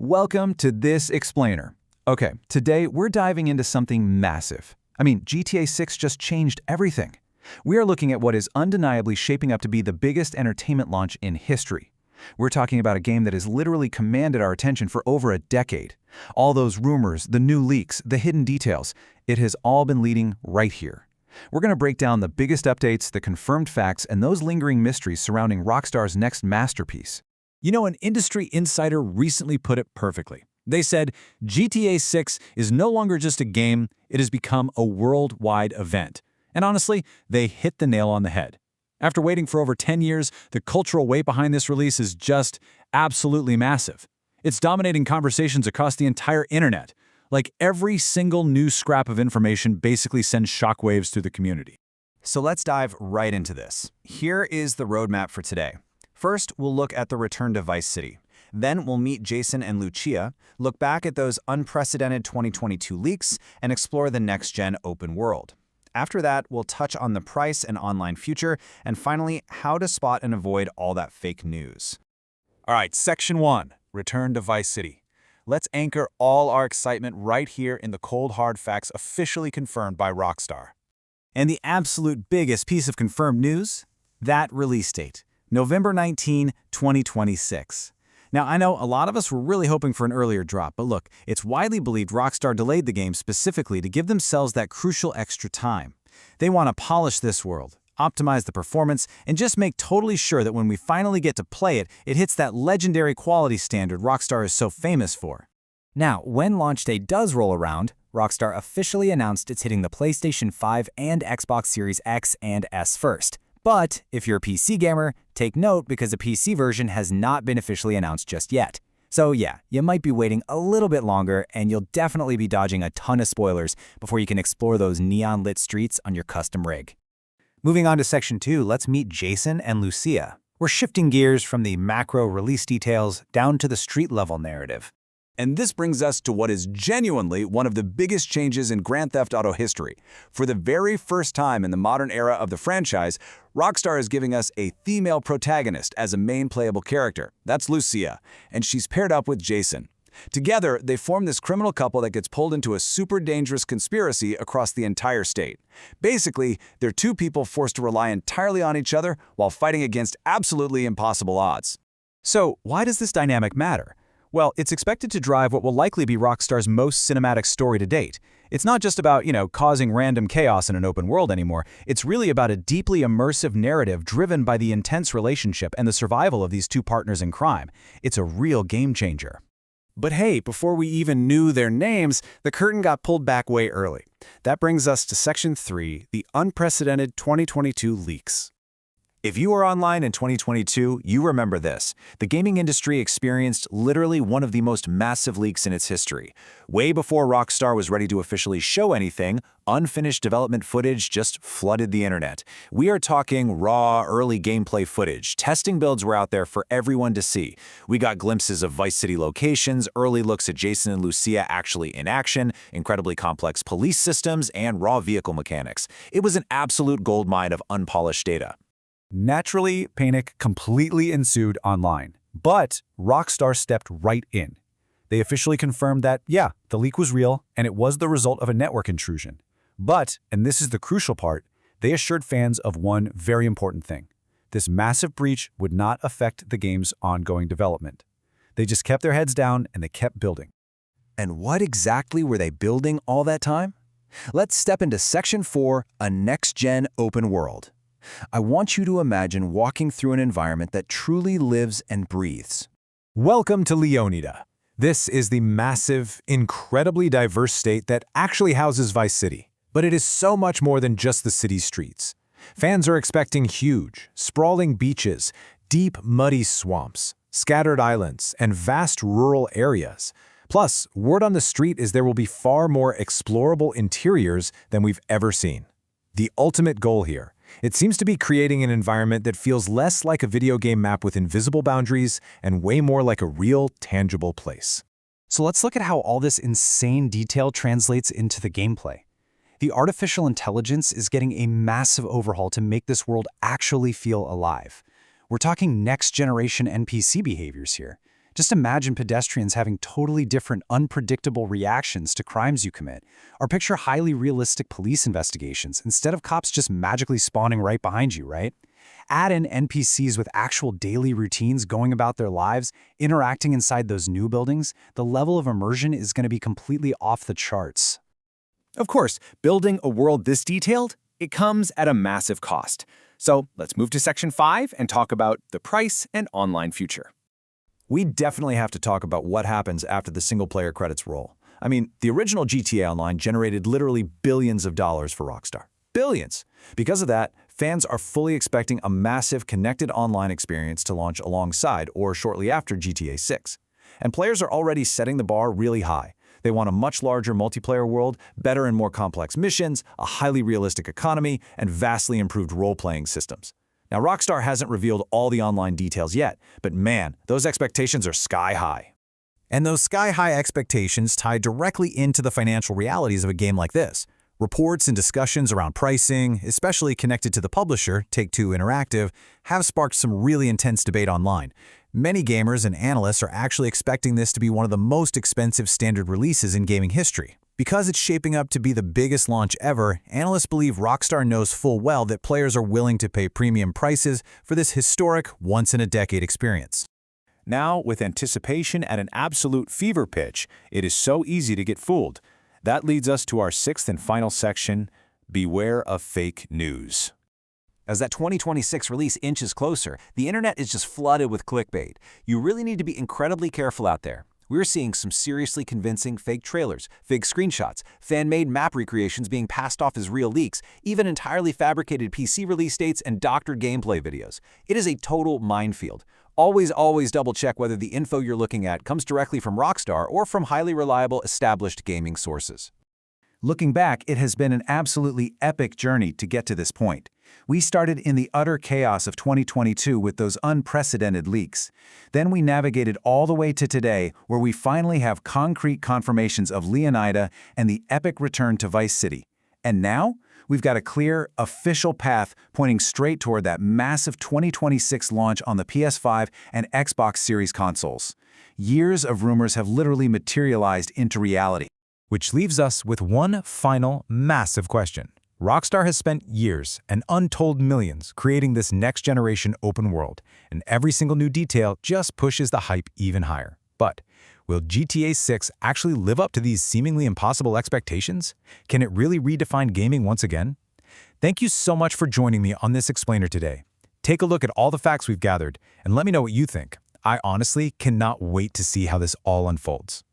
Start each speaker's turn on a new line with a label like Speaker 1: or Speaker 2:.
Speaker 1: Welcome to this explainer. Okay, today we're diving into something massive. GTA 6 just changed everything. We are looking at what is undeniably shaping up to be the biggest entertainment launch in history. We're talking about a game that has literally commanded our attention for over a decade. All those rumors, the new leaks, the hidden details, it has all been leading right here. We're going to break down the biggest updates, the confirmed facts, and those lingering mysteries surrounding Rockstar's next masterpiece.
Speaker 2: You know, an industry insider recently put it perfectly. They said, GTA 6 is no longer just a game, it has become a worldwide event. And honestly, they hit the nail on the head. After waiting for over 10 years, the cultural weight behind this release is just absolutely massive. It's dominating conversations across the entire internet. Like every single new scrap of information basically sends shockwaves through the community.
Speaker 3: So let's dive right into this. Here is the roadmap for today. First, we'll look at the return to Vice City. Then we'll meet Jason and Lucia, look back at those unprecedented 2022 leaks, and explore the next-gen open world. After that, we'll touch on the price and online future, and finally, how to spot and avoid all that fake news.
Speaker 2: All right, Section 1, Return to Vice City. Let's anchor all our excitement right here in the cold hard facts officially confirmed by Rockstar.
Speaker 3: And the absolute biggest piece of confirmed news? That release date. November 19, 2026. Now, I know a lot of us were really hoping for an earlier drop, but look, it's widely believed Rockstar delayed the game specifically to give themselves that crucial extra time. They want to polish this world, optimize the performance, and just make totally sure that when we finally get to play it, it hits that legendary quality standard Rockstar is so famous for.
Speaker 4: Now, when launch day does roll around, Rockstar officially announced it's hitting the PlayStation 5 and Xbox Series X and S first. But if you're a PC gamer, take note because the PC version has not been officially announced just yet. So yeah, you might be waiting a little bit longer and you'll definitely be dodging a ton of spoilers before you can explore those neon-lit streets on your custom rig.
Speaker 3: Moving on to Section 2, let's meet Jason and Lucia. We're shifting gears from the macro release details down to the street-level narrative.
Speaker 2: And this brings us to what is genuinely one of the biggest changes in Grand Theft Auto history. For the very first time in the modern era of the franchise, Rockstar is giving us a female protagonist as a main playable character. That's Lucia, and she's paired up with Jason. Together, they form this criminal couple that gets pulled into a super dangerous conspiracy across the entire state. Basically, they're two people forced to rely entirely on each other while fighting against absolutely impossible odds.
Speaker 1: So, why does this dynamic matter? Well, it's expected to drive what will likely be Rockstar's most cinematic story to date. It's not just about, causing random chaos in an open world anymore. It's really about a deeply immersive narrative driven by the intense relationship and the survival of these two partners in crime. It's a real game changer.
Speaker 3: But hey, before we even knew their names, the curtain got pulled back way early. That brings us to Section 3, the unprecedented 2022 leaks. If you were online in 2022, you remember this. The gaming industry experienced literally one of the most massive leaks in its history. Way before Rockstar was ready to officially show anything, unfinished development footage just flooded the internet. We are talking raw, early gameplay footage. Testing builds were out there for everyone to see. We got glimpses of Vice City locations, early looks at Jason and Lucia actually in action, incredibly complex police systems, and raw vehicle mechanics. It was an absolute goldmine of unpolished data.
Speaker 2: Naturally, panic completely ensued online. But Rockstar stepped right in. They officially confirmed that, yeah, the leak was real and it was the result of a network intrusion. But, and this is the crucial part, they assured fans of one very important thing. This massive breach would not affect the game's ongoing development. They just kept their heads down and they kept building.
Speaker 1: And what exactly were they building all that time? Let's step into Section 4, a next-gen open world. I want you to imagine walking through an environment that truly lives and breathes.
Speaker 2: Welcome to Leonida. This is the massive, incredibly diverse state that actually houses Vice City. But it is so much more than just the city's streets. Fans are expecting huge, sprawling beaches, deep, muddy swamps, scattered islands, and vast rural areas. Plus, word on the street is there will be far more explorable interiors than we've ever seen. The ultimate goal here. It seems to be creating an environment that feels less like a video game map with invisible boundaries and way more like a real, tangible place.
Speaker 4: So let's look at how all this insane detail translates into the gameplay. The artificial intelligence is getting a massive overhaul to make this world actually feel alive. We're talking next-generation NPC behaviors here.
Speaker 1: Just imagine pedestrians having totally different, unpredictable reactions to crimes you commit. Or picture highly realistic police investigations instead of cops just magically spawning right behind you, right? Add in NPCs with actual daily routines going about their lives, interacting inside those new buildings, the level of immersion is going to be completely off the charts.
Speaker 3: Of course, building a world this detailed, it comes at a massive cost. So let's move to Section 5 and talk about the price and online future.
Speaker 2: We definitely have to talk about what happens after the single-player credits roll. I mean, the original GTA Online generated literally billions of dollars for Rockstar. Billions! Because of that, fans are fully expecting a massive connected online experience to launch alongside or shortly after GTA 6. And players are already setting the bar really high. They want a much larger multiplayer world, better and more complex missions, a highly realistic economy, and vastly improved role-playing systems. Now, Rockstar hasn't revealed all the online details yet, but man, those expectations are sky high. And those sky-high expectations tie directly into the financial realities of a game like this. Reports and discussions around pricing, especially connected to the publisher, Take-Two Interactive, have sparked some really intense debate online. Many gamers and analysts are actually expecting this to be one of the most expensive standard releases in gaming history. Because it's shaping up to be the biggest launch ever, analysts believe Rockstar knows full well that players are willing to pay premium prices for this historic, once-in-a-decade experience.
Speaker 3: Now, with anticipation at an absolute fever pitch, it is so easy to get fooled. That leads us to our sixth and final section, Beware of Fake News.
Speaker 1: As that 2026 release inches closer, the internet is just flooded with clickbait. You really need to be incredibly careful out there. We're seeing some seriously convincing fake trailers, fake screenshots, fan-made map recreations being passed off as real leaks, even entirely fabricated PC release dates and doctored gameplay videos. It is a total minefield. Always double-check whether the info you're looking at comes directly from Rockstar or from highly reliable, established gaming sources. Looking back, it has been an absolutely epic journey to get to this point. We started in the utter chaos of 2022 with those unprecedented leaks. Then we navigated all the way to today, where we finally have concrete confirmations of Leonida and the epic return to Vice City. And now, we've got a clear, official path pointing straight toward that massive 2026 launch on the PS5 and Xbox Series consoles. Years of rumors have literally materialized into reality.
Speaker 2: Which leaves us with one final massive question. Rockstar has spent years and untold millions creating this next-generation open world, and every single new detail just pushes the hype even higher. But will GTA 6 actually live up to these seemingly impossible expectations? Can it really redefine gaming once again? Thank you so much for joining me on this explainer today. Take a look at all the facts we've gathered, and let me know what you think. I honestly cannot wait to see how this all unfolds.